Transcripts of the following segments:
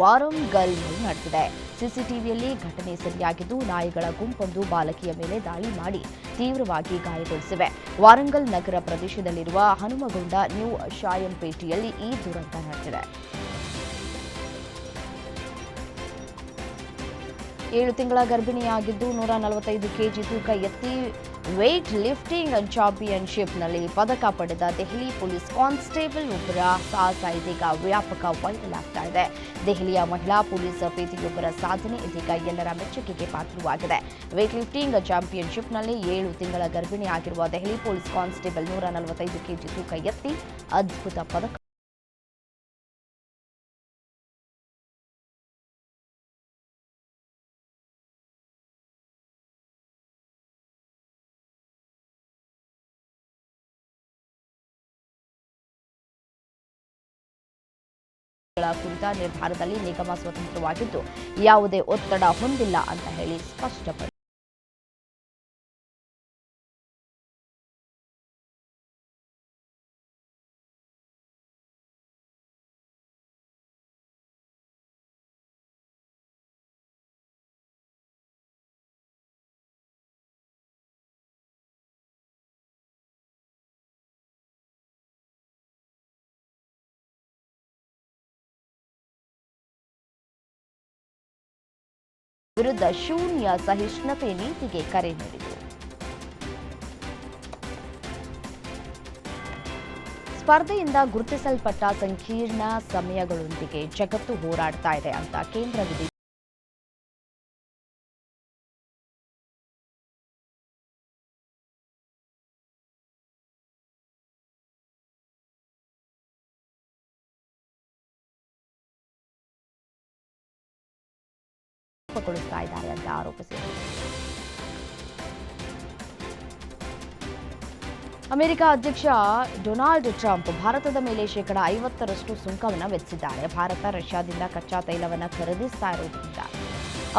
ವಾರಂಗಲ್ನಲ್ಲಿ ನಡೆದಿದೆ. ಸಿಸಿಟಿವಿಯಲ್ಲಿ ಘಟನೆ ಸೆರೆಯಾಗಿದ್ದು, ನಾಯಿಗಳ ಗುಂಪೊಂದು ಬಾಲಕಿಯ ಮೇಲೆ ದಾಳಿ ಮಾಡಿ ತೀವ್ರವಾಗಿ ಗಾಯಗೊಳಿಸಿವೆ. ವಾರಂಗಲ್ ನಗರ ಪ್ರದೇಶದಲ್ಲಿರುವ ಹನುಮಗೊಂಡ ನ್ಯೂ ಶಾಯಂಪೇಟೆಯಲ್ಲಿ ಈ ದುರಂತ ನಡೆದಿದೆ. 7 ತಿಂಗಳ ಗರ್ಭಿಣಿಯಾಗಿದ್ದು 145 ಕೆಜಿ ತೂಕ ಎತ್ತಿ ವೇಟ್ ಲಿಫ್ಟಿಂಗ್ ಚಾಂಪಿಯನ್ಶಿಪ್ನಲ್ಲಿ ಪದಕ ಪಡೆದ ದೆಹಲಿ ಪೊಲೀಸ್ ಕಾನ್ಸ್ಟೇಬಲ್ ಒಬ್ಬರ ಸಾಹಸ ಇದೀಗ ವ್ಯಾಪಕ ವೈರಲ್ ಆಗ್ತಾ ಇದೆ. ದೆಹಲಿಯ ಮಹಿಳಾ ಪೊಲೀಸ್ ಪೇದೆಯೊಬ್ಬರ ಸಾಧನೆ ಇದೀಗ ಎಲ್ಲರ ಮೆಚ್ಚುಗೆಗೆ ಪಾತ್ರವಾಗಿದೆ. ವೇಟ್ ಲಿಫ್ಟಿಂಗ್ ಚಾಂಪಿಯನ್ಶಿಪ್ನಲ್ಲಿ 7 ತಿಂಗಳ ಗರ್ಭಿಣಿಯಾಗಿರುವ ದೆಹಲಿ ಪೊಲೀಸ್ ಕಾನ್ಸ್ಟೇಬಲ್ 145 ಕೆಜಿ ತೂಕ ಎತ್ತಿ ಅದ್ಭುತ ಪದಕ ಕುರಿತ ನಿರ್ಧಾರದಲ್ಲಿ ನಿಗಮ ಸ್ವತಂತ್ರವಾಗಿದ್ದು ಯಾವುದೇ ಒತ್ತಡ ಹೊಂದಿಲ್ಲ ಅಂತ ಹೇಳಿ ಸ್ಪಷ್ಟಪಡಿಸಿದೆ. ವಿರುದ್ಧ ಶೂನ್ಯ ಸಹಿಷ್ಣುತೆ ನೀತಿಗೆ ಕರೆ ನೀಡಿತು. ಸ್ಪರ್ಧೆಯಿಂದ ಗುರುತಿಸಲ್ಪಟ್ಟ ಸಂಕೀರ್ಣ ಸಮಯಗಳೊಂದಿಗೆ ಜಗತ್ತು ಹೋರಾಡ್ತಾ ಇದೆ ಅಂತ ಕೇಂದ್ರ ಗೊಳಿಸ್ತಾ ಇದ್ದಾರೆ ಅಂತ ಆರೋಪಿಸಿದರು. ಅಮೆರಿಕ ಅಧ್ಯಕ್ಷ ಡೊನಾಲ್ಡ್ ಟ್ರಂಪ್ ಭಾರತದ ಮೇಲೆ ಶೇಕಡಾ 50ರಷ್ಟು ಸುಂಕವನ್ನು ವಿಧಿಸಿದ್ದಾರೆ. ಭಾರತ ರಷ್ಯಾದಿಂದ ಕಚ್ಚಾ ತೈಲವನ್ನು ಖರೀದಿಸ್ತಾ ಇರುವುದರಿಂದ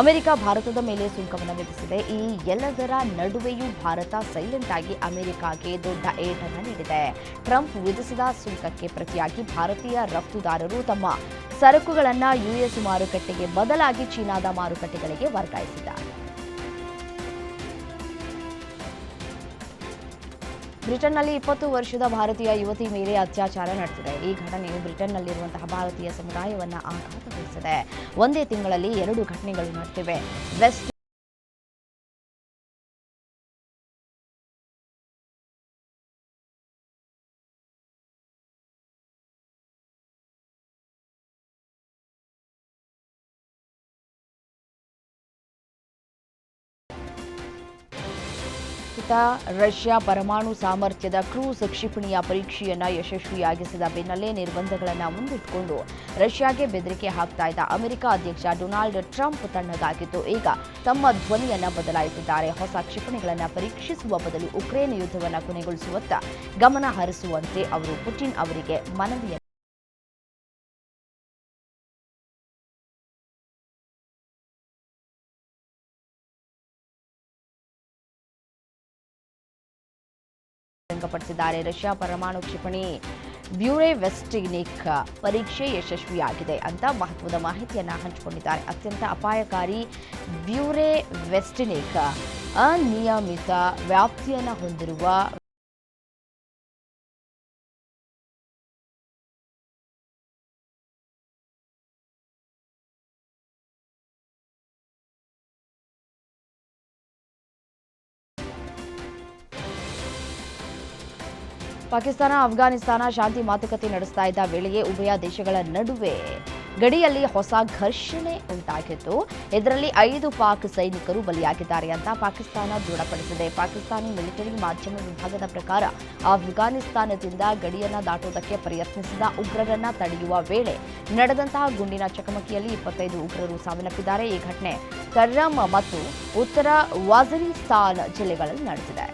ಅಮೆರಿಕ ಭಾರತದ ಮೇಲೆ ಸುಂಕವನ್ನು ವಿಧಿಸಿದೆ. ಈ ಎಲ್ಲದರ ನಡುವೆಯೂ ಭಾರತ ಸೈಲೆಂಟ್ ಆಗಿ ಅಮೆರಿಕಾಗೆ ದೊಡ್ಡ ಏಟನ್ನು ನೀಡಿದೆ. ಟ್ರಂಪ್ ವಿಧಿಸಿದ ಸುಂಕಕ್ಕೆ ಪ್ರತಿಯಾಗಿ ಭಾರತೀಯ ರಫ್ತುದಾರರು ತಮ್ಮ ಸರಕುಗಳನ್ನು ಯುಎಸ್ ಮಾರುಕಟ್ಟೆಗೆ ಬದಲಾಗಿ ಚೀನಾದ ಮಾರುಕಟ್ಟೆಗಳಿಗೆ ವರ್ಗಾಯಿಸಿದ್ದಾರೆ. ಬ್ರಿಟನ್ನಲ್ಲಿ 20 ವರ್ಷದ ಭಾರತೀಯ ಯುವತಿ ಮೇಲೆ ಅತ್ಯಾಚಾರ ನಡೆದಿದೆ. ಈ ಘಟನೆಯು ಬ್ರಿಟನ್ನಲ್ಲಿರುವಂತಹ ಭಾರತೀಯ ಸಮುದಾಯವನ್ನು ಆಘಾತಗೊಳಿಸಿದೆ. ಒಂದೇ ತಿಂಗಳಲ್ಲಿ 2 ಘಟನೆಗಳು ನಡೆದಿವೆ. ವೆಸ್ಟ್ ರಷ್ಯಾ ಪರಮಾಣು ಸಾಮರ್ಥ್ಯದ ಕ್ರೂಸ್ ಕ್ಷಿಪಣಿಯ ಪರೀಕ್ಷೆಯನ್ನು ಯಶಸ್ವಿಯಾಗಿಸಿದ ಬೆನ್ನಲ್ಲೇ ನಿರ್ಬಂಧಗಳನ್ನು ಮುಂದಿಟ್ಟುಕೊಂಡು ರಷ್ಯಾಗೆ ಬೆದರಿಕೆ ಹಾಕ್ತಾ ಇದ್ದ ಅಮೆರಿಕ ಅಧ್ಯಕ್ಷ ಡೊನಾಲ್ಡ್ ಟ್ರಂಪ್ ತಣ್ಣಗಾಗಿದ್ದು ಈಗ ತಮ್ಮ ಧ್ವನಿಯನ್ನು ಬದಲಾಯಿಸಿದ್ದಾರೆ. ಹೊಸ ಕ್ಷಿಪಣಿಗಳನ್ನು ಪರೀಕ್ಷಿಸುವ ಬದಲು ಉಕ್ರೇನ್ ಯುದ್ಧವನ್ನು ಕೊನೆಗೊಳಿಸುವತ್ತ ಗಮನ ಹರಿಸುವಂತೆ ಅವರು ಪುಟಿನ್ ಅವರಿಗೆ ಮನವಿ ಪಡಿಸಿದ್ದಾರೆ. ರಷ್ಯಾ ಪರಮಾಣು ಕ್ಷಿಪಣಿ ಬ್ಯೂರೆವೆಸ್ಟಿನಿಕ್ ಪರೀಕ್ಷೆ ಯಶಸ್ವಿಯಾಗಿದೆ ಅಂತ ಮಹತ್ವದ ಮಾಹಿತಿಯನ್ನು ಹಂಚಿಕೊಂಡಿದ್ದಾರೆ. ಅತ್ಯಂತ ಅಪಾಯಕಾರಿ ಬ್ಯೂರೆವೆಸ್ಟಿನಿಕ್ ಅನಿಯಮಿತ ವ್ಯಾಪ್ತಿಯನ್ನು ಹೊಂದಿರುವ ಪಾಕಿಸ್ತಾನ ಅಫ್ಘಾನಿಸ್ತಾನ ಶಾಂತಿ ಮಾತುಕತೆ ನಡೆಸ್ತಾ ಇದ್ದ ವೇಳೆಯೇ ಉಭಯ ದೇಶಗಳ ನಡುವೆ ಗಡಿಯಲ್ಲಿ ಹೊಸ ಘರ್ಷಣೆ ಉಂಟಾಗಿದ್ದು, ಇದರಲ್ಲಿ 5 ಪಾಕ್ ಸೈನಿಕರು ಬಲಿಯಾಗಿದ್ದಾರೆ ಅಂತ ಪಾಕಿಸ್ತಾನ ದೃಢಪಡಿಸಿದೆ. ಪಾಕಿಸ್ತಾನಿ ಮಿಲಿಟರಿ ಮಾಧ್ಯಮ ವಿಭಾಗದ ಪ್ರಕಾರ ಅಫ್ಘಾನಿಸ್ತಾನದಿಂದ ಗಡಿಯನ್ನು ದಾಟುವುದಕ್ಕೆ ಪ್ರಯತ್ನಿಸಿದ ಉಗ್ರರನ್ನ ತಡೆಯುವ ವೇಳೆ ನಡೆದಂತಹ ಗುಂಡಿನ ಚಕಮಕಿಯಲ್ಲಿ 25 ಉಗ್ರರು ಸಾವನ್ನಪ್ಪಿದ್ದಾರೆ. ಈ ಘಟನೆ ಕರ್ರಮ್ ಮತ್ತು ಉತ್ತರ ವಾಜಿರಿಸ್ತಾನ್ ಜಿಲ್ಲೆಗಳಲ್ಲಿ ನಡೆದಿದೆ.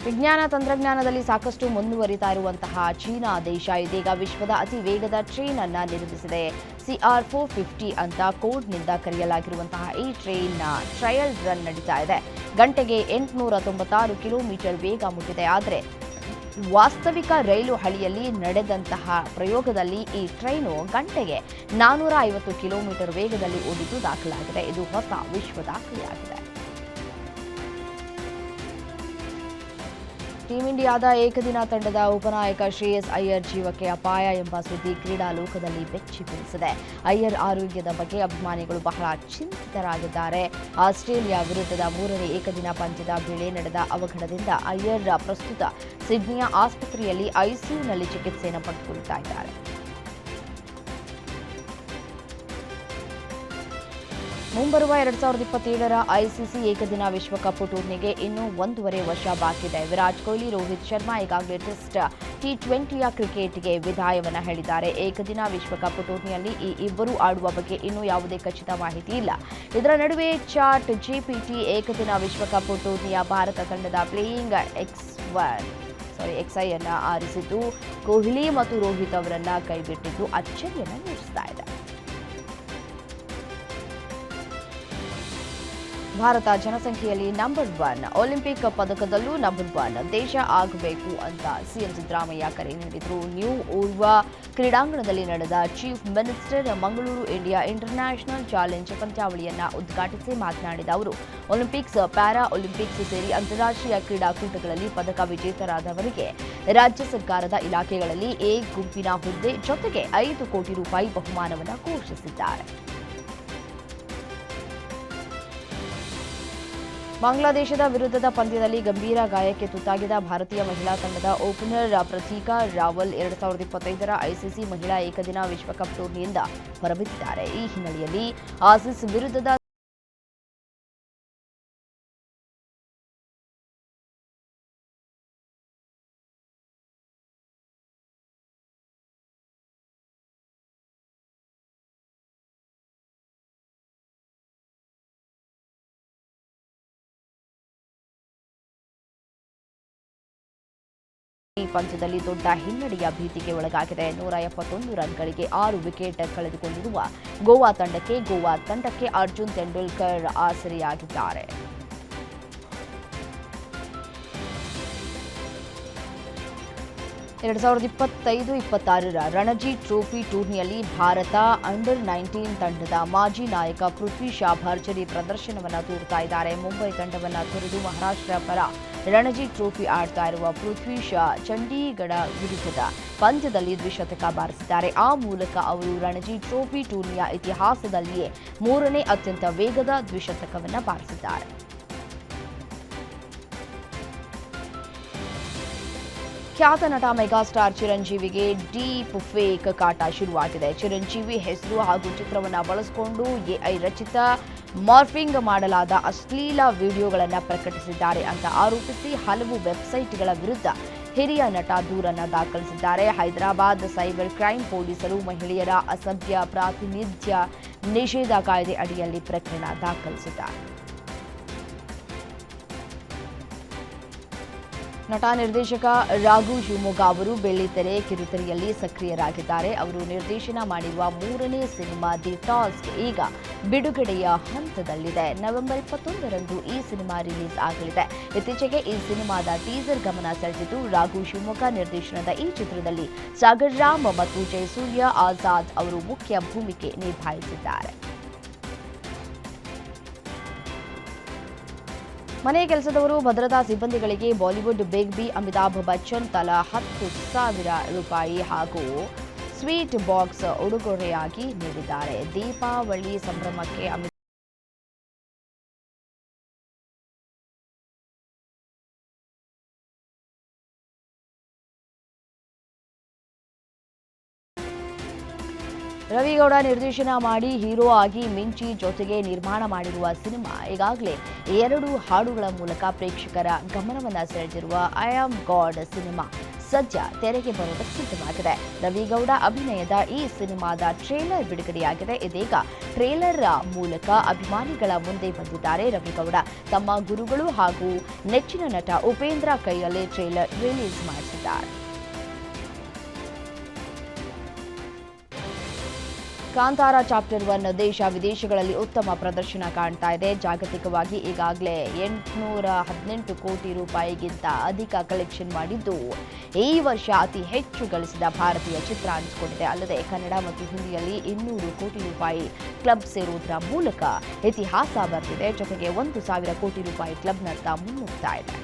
ವಿಜ್ಞಾನ ತಂತ್ರಜ್ಞಾನದಲ್ಲಿ ಸಾಕಷ್ಟು ಮುಂದುವರಿತಾ ಇರುವಂತಹ ಚೀನಾ ದೇಶ ಇದೀಗ ವಿಶ್ವದ ಅತಿ ವೇಗದ ಟ್ರೈನ್ ಅನ್ನು ನಿರ್ಮಿಸಿದೆ. CR450 ಅಂತ ಕೋಡ್ನಿಂದ ಕರೆಯಲಾಗಿರುವಂತಹ ಈ ಟ್ರೈನ್ನ ಟ್ರಯಲ್ ರನ್ ನಡೀತಾ ಇದೆ. ಗಂಟೆಗೆ 896 ಕಿಲೋಮೀಟರ್ ವೇಗ ಮುಟ್ಟಿದೆ. ಆದರೆ ವಾಸ್ತವಿಕ ರೈಲು ಹಳಿಯಲ್ಲಿ ನಡೆದಂತಹ ಪ್ರಯೋಗದಲ್ಲಿ ಈ ಟ್ರೈನು ಗಂಟೆಗೆ 450 ಕಿಲೋಮೀಟರ್ ವೇಗದಲ್ಲಿ ಓಡಿದ್ದು ದಾಖಲಾಗಿದೆ. ಇದು ಹೊಸ ವಿಶ್ವ ದಾಖಲೆಯಾಗಿದೆ. ಟೀಂ ಇಂಡಿಯಾದ ಏಕದಿನ ತಂಡದ ಉಪನಾಯಕ ಶ್ರೇಯಸ್ ಅಯ್ಯರ್ ಜೀವಕ್ಕೆ ಅಪಾಯ ಎಂಬ ಸುದ್ದಿ ಕ್ರೀಡಾ ಲೋಕದಲ್ಲಿ ಬೆಚ್ಚಿ ಬೀಳಿಸಿದೆ. ಅಯ್ಯರ್ ಆರೋಗ್ಯದ ಬಗ್ಗೆ ಅಭಿಮಾನಿಗಳು ಬಹಳ ಚಿಂತಿತರಾಗಿದ್ದಾರೆ. ಆಸ್ಟ್ರೇಲಿಯಾ ವಿರುದ್ಧದ 3ನೇ ಏಕದಿನ ಪಂದ್ಯದ ವೇಳೆ ನಡೆದ ಅವಘಡದಿಂದ ಅಯ್ಯರ್ ಪ್ರಸ್ತುತ ಸಿಡ್ನಿಯ ಆಸ್ಪತ್ರೆಯಲ್ಲಿ ಐಸಿಯುನಲ್ಲಿ ಚಿಕಿತ್ಸೆಯನ್ನು ಪಡೆದುಕೊಳ್ಳುತ್ತಾ ಇದ್ದಾರೆ. ಮುಂಬರುವ 2027ರ ಐಸಿಸಿ ಏಕದಿನ ವಿಶ್ವಕಪ್ ಟೂರ್ನಿಗೆ ಇನ್ನೂ 1.5 ವರ್ಷ ಬಾಕಿ ಇದೆ. ವಿರಾಟ್ ಕೊಹ್ಲಿ, ರೋಹಿತ್ ಶರ್ಮಾ ಈಗಾಗಲೇ ಟೆಸ್ಟ್ T20ಯ ಕ್ರಿಕೆಟ್ಗೆ ವಿದಾಯವನ್ನು ಹೇಳಿದ್ದಾರೆ. ಏಕದಿನ ವಿಶ್ವಕಪ್ ಟೂರ್ನಿಯಲ್ಲಿ ಈ ಇಬ್ಬರು ಆಡುವ ಬಗ್ಗೆ ಇನ್ನೂ ಯಾವುದೇ ಖಚಿತ ಮಾಹಿತಿ ಇಲ್ಲ. ಇದರ ನಡುವೆ ಚಾಟ್ GPT ಏಕದಿನ ವಿಶ್ವಕಪ್ ಟೂರ್ನಿಯ ಭಾರತ ತಂಡದ ಪ್ಲೇಯಿಂಗ್ XI ಅನ್ನು ಆರಿಸಿದ್ದು ಕೊಹ್ಲಿ ಮತ್ತು ರೋಹಿತ್ ಅವರನ್ನ ಕೈಬಿಟ್ಟಿದ್ದು ಅಚ್ಚರಿಯನ್ನು ಮೂಡಿಸ್ತಾ ಇದೆ. ಭಾರತ ಜನಸಂಖ್ಯೆಯಲ್ಲಿ ನಂಬರ್ 1, ಒಲಿಂಪಿಕ್ ಪದಕದಲ್ಲೂ ನಂಬರ್ 1 ದೇಶ ಆಗಬೇಕು ಅಂತ ಸಿಎಂ ಸಿದ್ದರಾಮಯ್ಯ ಕರೆ ನೀಡಿದರು. ನ್ಯೂ ಊರ್ವ ಕ್ರೀಡಾಂಗಣದಲ್ಲಿ ನಡೆದ chief minister Mangaluru India international challenge ಪಂದ್ಯಾವಳಿಯನ್ನು ಉದ್ಘಾಟಿಸಿ ಮಾತನಾಡಿದ ಅವರು, ಒಲಿಂಪಿಕ್ಸ್, ಪ್ಯಾರಾ ಒಲಿಂಪಿಕ್ಸ್ ಸೇರಿ ಅಂತಾರಾಷ್ಟ್ರೀಯ ಕ್ರೀಡಾಕೂಟಗಳಲ್ಲಿ ಪದಕ ವಿಜೇತರಾದವರಿಗೆ ರಾಜ್ಯ ಸರ್ಕಾರದ ಇಲಾಖೆಗಳಲ್ಲಿ ಎ ಗುಂಪಿನ ಹುದ್ದೆ ಜೊತೆಗೆ 5 ಕೋಟಿ ರೂಪಾಯಿ ಬಹುಮಾನವನ್ನು ಘೋಷಿಸಿದ್ದಾರೆ. ಬಾಂಗ್ಲಾದೇಶದ ವಿರುದ್ಧದ ಪಂದ್ಯದಲ್ಲಿ ಗಂಭೀರ ಗಾಯಕ್ಕೆ ತುತ್ತಾಗಿದ ಭಾರತೀಯ ಮಹಿಳಾ ತಂಡದ ಓಪನರ್ ಪ್ರತೀಕಾ ರಾವಲ್ 2025ರ ಐಸಿಸಿ ಮಹಿಳಾ ಏಕದಿನ ವಿಶ್ವಕಪ್ ಟೂರ್ನಿಯಿಂದ ಹೊರಬಿದ್ದಿದ್ದಾರೆ. ಈ ಹಿನ್ನೆಲೆಯಲ್ಲಿ ಆಸೀಸ್ ವಿರುದ್ಧದ ಈ ಪಂದ್ಯದಲ್ಲಿ ದೊಡ್ಡ ಹಿನ್ನಡೆಯ ಭೀತಿಗೆ ಒಳಗಾಗಿದೆ. 171 ರನ್ಗಳಿಗೆ 6 ವಿಕೆಟ್ ಕಳೆದುಕೊಂಡಿರುವ ಗೋವಾ ತಂಡಕ್ಕೆ ಅರ್ಜುನ್ ತೆಂಡೂಲ್ಕರ್ ಆಸರೆಯಾಗಿದ್ದಾರೆ. ಎರಡು 2025-26ರ ರಣಜಿ ಟ್ರೋಫಿ ಟೂರ್ನಿಯಲ್ಲಿ ಭಾರತ ಅಂಡರ್-19 ತಂಡದ ಮಾಜಿ ನಾಯಕ ಪೃಥ್ವಿ ಶಾ ಭರ್ಜರಿ ಪ್ರದರ್ಶನವನ್ನು ತೋರುತ್ತಾ ಇದ್ದಾರೆ. ಮುಂಬೈ ತಂಡವನ್ನು ತೊರೆದು ಮಹಾರಾಷ್ಟ್ರ ಪರ ರಣಜಿ ಟ್ರೋಫಿ ಆಡ್ತಾ ಇರುವ ಪೃಥ್ವಿ ಶಾ ಚಂಡೀಗಢ ವಿರುದ್ಧದ ಪಂದ್ಯದಲ್ಲಿ ದ್ವಿಶತಕ ಬಾರಿಸಿದ್ದಾರೆ. ಆ ಮೂಲಕ ಅವರು ರಣಜಿ ಟ್ರೋಫಿ ಟೂರ್ನಿಯ ಇತಿಹಾಸದಲ್ಲಿಯೇ 3ನೇ ಅತ್ಯಂತ ವೇಗದ ದ್ವಿಶತಕವನ್ನು ಬಾರಿಸಿದ್ದಾರೆ. ಖ್ಯಾತ ನಟ ಮೆಗಾಸ್ಟಾರ್ ಚಿರಂಜೀವಿಗೆ ಡೀಪ್ ಫೇಕ್ ಕಾಟ ಶುರುವಾಗಿದೆ. ಚಿರಂಜೀವಿ ಹೆಸರು ಹಾಗೂ ಚಿತ್ರವನ್ನು ಬಳಸಿಕೊಂಡು ಎಐ ರಚಿತ ಮಾರ್ಫಿಂಗ್ ಮಾಡಲಾದ ಅಶ್ಲೀಲ ವಿಡಿಯೋಗಳನ್ನು ಪ್ರಕಟಿಸಿದ್ದಾರೆ ಅಂತ ಆರೋಪಿಸಿ ಹಲವು ವೆಬ್ಸೈಟ್ಗಳ ವಿರುದ್ಧ ಹಿರಿಯ ನಟ ದೂರನ್ನು ದಾಖಲಿಸಿದ್ದಾರೆ. ಹೈದರಾಬಾದ್ ಸೈಬರ್ ಕ್ರೈಂ ಪೊಲೀಸರು ಮಹಿಳೆಯರ ಅಸಭ್ಯ ಪ್ರಾತಿನಿಧ್ಯ ನಿಷೇಧ ಕಾಯ್ದೆ ಅಡಿಯಲ್ಲಿ ಪ್ರಕರಣ ದಾಖಲಿಸಿದ್ದಾರೆ. ನಟ ನಿರ್ದೇಶಕ ರಾಘು ಶಿವಮೊಗ್ಗ ಅವರು ಬೆಳ್ಳಿತೆರೆ ಕಿರುತೆರೆಯಲ್ಲಿ ಸಕ್ರಿಯರಾಗಿದ್ದಾರೆ. ಅವರು ನಿರ್ದೇಶನ ಮಾಡಿರುವ 3ನೇ ಸಿನಿಮಾ ದಿ ಟಾಸ್ಕ್ ಈಗ ಬಿಡುಗಡೆಯ ಹಂತದಲ್ಲಿದೆ. ನವೆಂಬರ್ 21ರಂದು ಈ ಸಿನಿಮಾ ರಿಲೀಸ್ ಆಗಲಿದೆ. ಇತ್ತೀಚೆಗೆ ಈ ಸಿನಿಮಾದ ಟೀಸರ್ ಗಮನ ಸೆಳೆದಿದ್ದು, ರಾಘು ಶಿವಮೊಗ್ಗ ನಿರ್ದೇಶನದ ಈ ಚಿತ್ರದಲ್ಲಿ ಸಾಗರ್ ರಾಮ್ ಮತ್ತು ಜಯಸೂರ್ಯ ಆಜಾದ್ ಅವರು ಮುಖ್ಯ ಭೂಮಿಕೆ ನಿಭಾಯಿಸಿದ್ದಾರೆ. ಮನೆ ಕೆಲಸದವರು ಭದ್ರತಾ ಸಿಬ್ಬಂದಿಗಳಿಗೆ ಬಾಲಿವುಡ್ ಬಿಗ್ ಬಿ ಅಮಿತಾಬ್ ಬಚ್ಚನ್ ತಲಾ 10,000 ರೂಪಾಯಿ ಹಾಗೂ ಸ್ವೀಟ್ ಬಾಕ್ಸ್ ಉಡುಗೊರೆಯಾಗಿ ನೀಡಿದ್ದಾರೆ. ದೀಪಾವಳಿ ಸಂಭ್ರಮಕ್ಕೆ ರವಿಗೌಡ ನಿರ್ದೇಶನ ಮಾಡಿ ಹೀರೋ ಆಗಿ ಮಿಂಚಿ ಜೊತೆಗೆ ನಿರ್ಮಾಣ ಮಾಡಿರುವ ಸಿನಿಮಾ ಈಗಾಗಲೇ 2 ಹಾಡುಗಳ ಮೂಲಕ ಪ್ರೇಕ್ಷಕರ ಗಮನವನ್ನು ಸೆಳೆದಿರುವ ಐ ಆಮ್ ಗಾಡ್ ಸಿನಿಮಾ ಸದ್ಯ ತೆರೆಗೆ ಬರೋದಕ್ಕೆ ಸಿದ್ಧವಾಗಿದೆ. ರವಿಗೌಡ ಅಭಿನಯದ ಈ ಸಿನಿಮಾದ ಟ್ರೇಲರ್ ಬಿಡುಗಡೆಯಾಗಿದೆ. ಇದೀಗ ಟ್ರೇಲರ್ ಮೂಲಕ ಅಭಿಮಾನಿಗಳ ಮುಂದೆ ಬಂದಿದ್ದಾರೆ ರವಿಗೌಡ. ತಮ್ಮ ಗುರುಗಳು ಹಾಗೂ ನೆಚ್ಚಿನ ನಟ ಉಪೇಂದ್ರ ಕೈಯಲ್ಲಿ ಟ್ರೇಲರ್ ರಿಲೀಸ್ ಮಾಡಿಸಿದ್ದಾರೆ. ಕಾಂತಾರ ಚಾಪ್ಟರ್ 1 ದೇಶ ವಿದೇಶಗಳಲ್ಲಿ ಉತ್ತಮ ಪ್ರದರ್ಶನ ಕಾಣ್ತಾ ಇದೆ. ಜಾಗತಿಕವಾಗಿ ಈಗಾಗಲೇ 818 ಕೋಟಿ ರೂಪಾಯಿಗಿಂತ ಅಧಿಕ ಕಲೆಕ್ಷನ್ ಮಾಡಿದ್ದು, ಈ ವರ್ಷ ಅತಿ ಹೆಚ್ಚು ಗಳಿಸಿದ ಭಾರತೀಯ ಚಿತ್ರ ಅನಿಸಿಕೊಂಡಿದೆ. ಅಲ್ಲದೆ ಕನ್ನಡ ಮತ್ತು ಹಿಂದಿಯಲ್ಲಿ 200 ಕೋಟಿ ರೂಪಾಯಿ ಕ್ಲಬ್ ಸೇರುವುದರ ಮೂಲಕ ಇತಿಹಾಸ ಬರೆದಿದೆ. ಜೊತೆಗೆ 1,000 ಕೋಟಿ ರೂಪಾಯಿ ಕ್ಲಬ್ನತ್ತ ಮುನ್ನುಗ್ತಾ ಇದೆ.